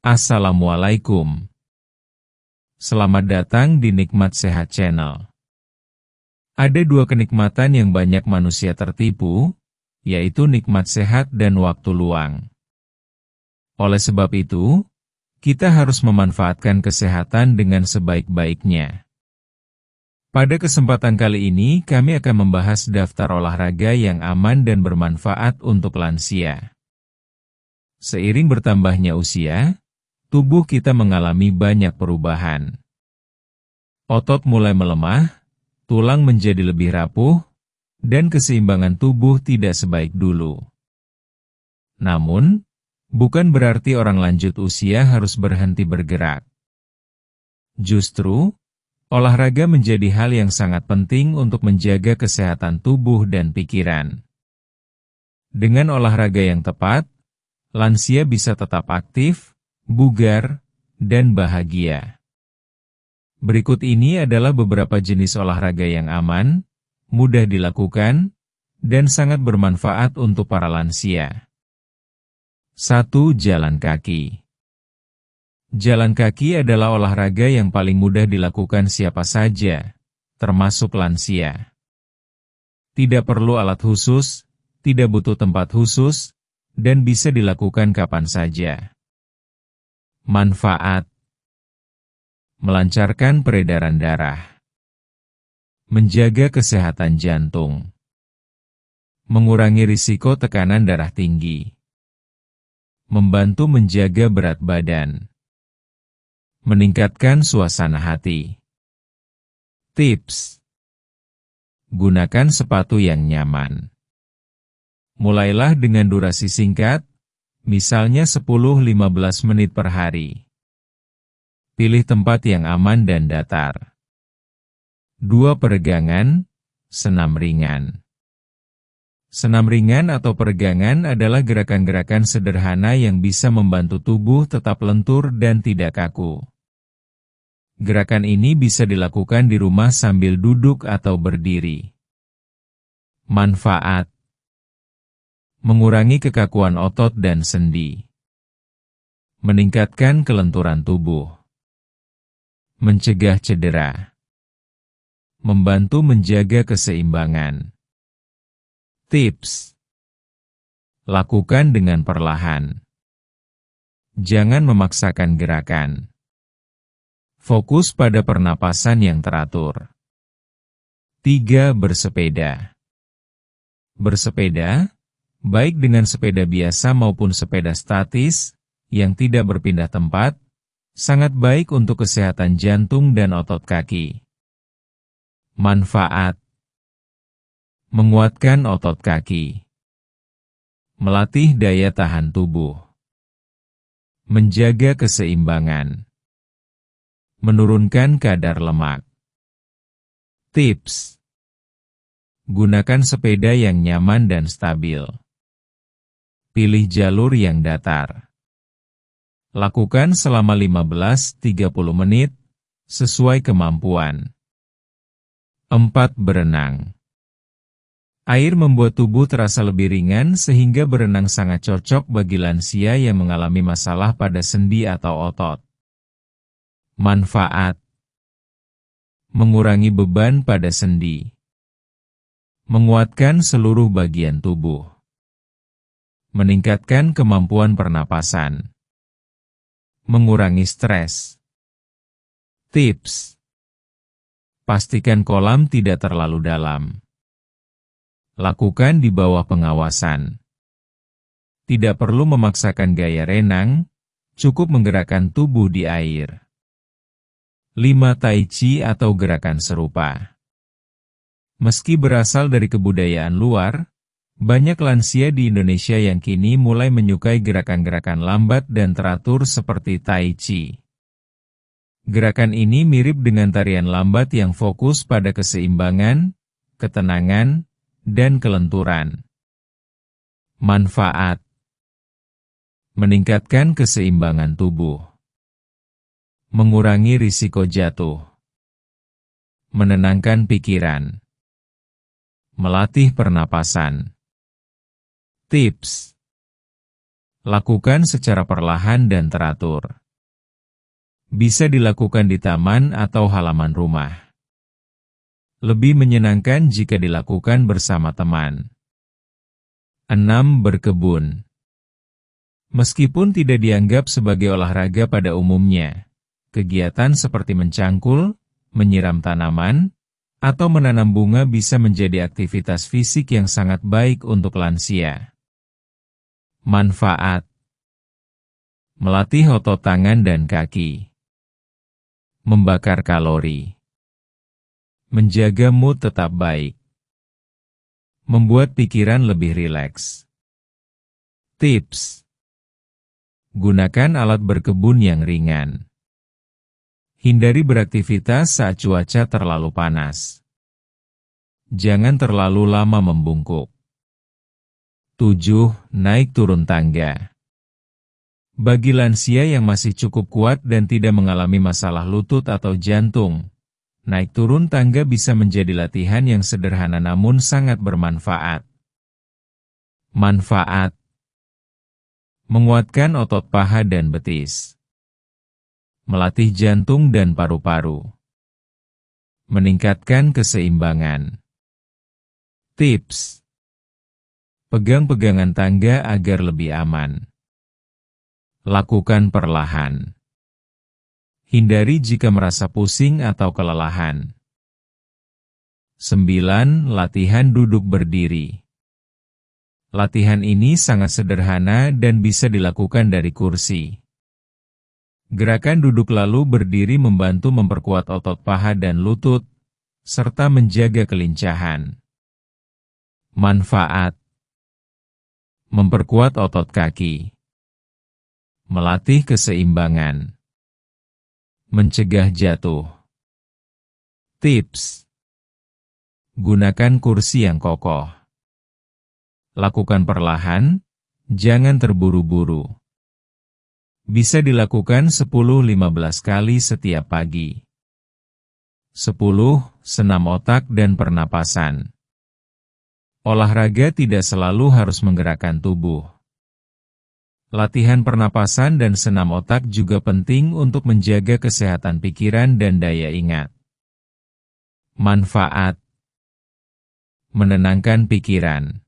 Assalamualaikum. Selamat datang di Nikmat Sehat Channel. Ada dua kenikmatan yang banyak manusia tertipu, yaitu nikmat sehat dan waktu luang. Oleh sebab itu, kita harus memanfaatkan kesehatan dengan sebaik-baiknya. Pada kesempatan kali ini, kami akan membahas daftar olahraga yang aman dan bermanfaat untuk lansia. Seiring bertambahnya usia, tubuh kita mengalami banyak perubahan. Otot mulai melemah, tulang menjadi lebih rapuh, dan keseimbangan tubuh tidak sebaik dulu. Namun, bukan berarti orang lanjut usia harus berhenti bergerak. Justru, olahraga menjadi hal yang sangat penting untuk menjaga kesehatan tubuh dan pikiran. Dengan olahraga yang tepat, lansia bisa tetap aktif, bugar, dan bahagia. Berikut ini adalah beberapa jenis olahraga yang aman, mudah dilakukan, dan sangat bermanfaat untuk para lansia. 1. Jalan kaki. Jalan kaki adalah olahraga yang paling mudah dilakukan siapa saja, termasuk lansia. Tidak perlu alat khusus, tidak butuh tempat khusus, dan bisa dilakukan kapan saja. Manfaat: melancarkan peredaran darah, menjaga kesehatan jantung, mengurangi risiko tekanan darah tinggi, membantu menjaga berat badan, meningkatkan suasana hati. Tips: gunakan sepatu yang nyaman. Mulailah dengan durasi singkat, misalnya 10-15 menit per hari. Pilih tempat yang aman dan datar. 2. Peregangan, senam ringan. Senam ringan atau peregangan adalah gerakan-gerakan sederhana yang bisa membantu tubuh tetap lentur dan tidak kaku. Gerakan ini bisa dilakukan di rumah sambil duduk atau berdiri. Manfaat: mengurangi kekakuan otot dan sendi, meningkatkan kelenturan tubuh, mencegah cedera, membantu menjaga keseimbangan. Tips: lakukan dengan perlahan. Jangan memaksakan gerakan. Fokus pada pernapasan yang teratur. 3. Bersepeda. Bersepeda, baik dengan sepeda biasa maupun sepeda statis, yang tidak berpindah tempat, sangat baik untuk kesehatan jantung dan otot kaki. Manfaat: menguatkan otot kaki, melatih daya tahan tubuh, menjaga keseimbangan, menurunkan kadar lemak. Tips: gunakan sepeda yang nyaman dan stabil. Pilih jalur yang datar. Lakukan selama 15-30 menit, sesuai kemampuan. 4. Berenang. Air membuat tubuh terasa lebih ringan sehingga berenang sangat cocok bagi lansia yang mengalami masalah pada sendi atau otot. Manfaat: mengurangi beban pada sendi, menguatkan seluruh bagian tubuh, meningkatkan kemampuan pernapasan, mengurangi stres. Tips: pastikan kolam tidak terlalu dalam. Lakukan di bawah pengawasan. Tidak perlu memaksakan gaya renang, cukup menggerakkan tubuh di air. 5. Tai Chi atau gerakan serupa. Meski berasal dari kebudayaan luar, banyak lansia di Indonesia yang kini mulai menyukai gerakan-gerakan lambat dan teratur seperti Tai Chi. Gerakan ini mirip dengan tarian lambat yang fokus pada keseimbangan, ketenangan, dan kelenturan. Manfaat: meningkatkan keseimbangan tubuh, mengurangi risiko jatuh, menenangkan pikiran, melatih pernapasan. Tips: Lakukan secara perlahan dan teratur. Bisa dilakukan di taman atau halaman rumah. Lebih menyenangkan jika dilakukan bersama teman. 6. Berkebun. Meskipun tidak dianggap sebagai olahraga pada umumnya, kegiatan seperti mencangkul, menyiram tanaman, atau menanam bunga bisa menjadi aktivitas fisik yang sangat baik untuk lansia. Manfaat: melatih otot tangan dan kaki, membakar kalori, menjaga mood tetap baik, membuat pikiran lebih rileks. Tips: gunakan alat berkebun yang ringan. Hindari beraktivitas saat cuaca terlalu panas. Jangan terlalu lama membungkuk. 7. Naik turun tangga. Bagi lansia yang masih cukup kuat dan tidak mengalami masalah lutut atau jantung, naik turun tangga bisa menjadi latihan yang sederhana namun sangat bermanfaat. Manfaat: menguatkan otot paha dan betis, melatih jantung dan paru-paru, meningkatkan keseimbangan. Tips: pegang pegangan tangga agar lebih aman. Lakukan perlahan. Hindari jika merasa pusing atau kelelahan. 9. Latihan duduk berdiri. Latihan ini sangat sederhana dan bisa dilakukan dari kursi. Gerakan duduk lalu berdiri membantu memperkuat otot paha dan lutut, serta menjaga kelincahan. Manfaat: memperkuat otot kaki, melatih keseimbangan, mencegah jatuh. Tips: gunakan kursi yang kokoh. Lakukan perlahan, jangan terburu-buru. Bisa dilakukan 10-15 kali setiap pagi. 10. Senam otak dan pernapasan. Olahraga tidak selalu harus menggerakkan tubuh. Latihan pernapasan dan senam otak juga penting untuk menjaga kesehatan pikiran dan daya ingat. Manfaat: menenangkan pikiran,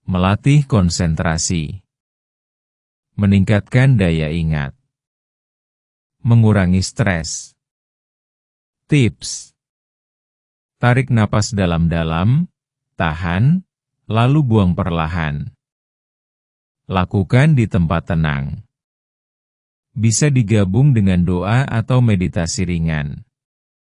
melatih konsentrasi, meningkatkan daya ingat, mengurangi stres. Tips: tarik napas dalam-dalam, tahan, lalu buang perlahan. Lakukan di tempat tenang. Bisa digabung dengan doa atau meditasi ringan.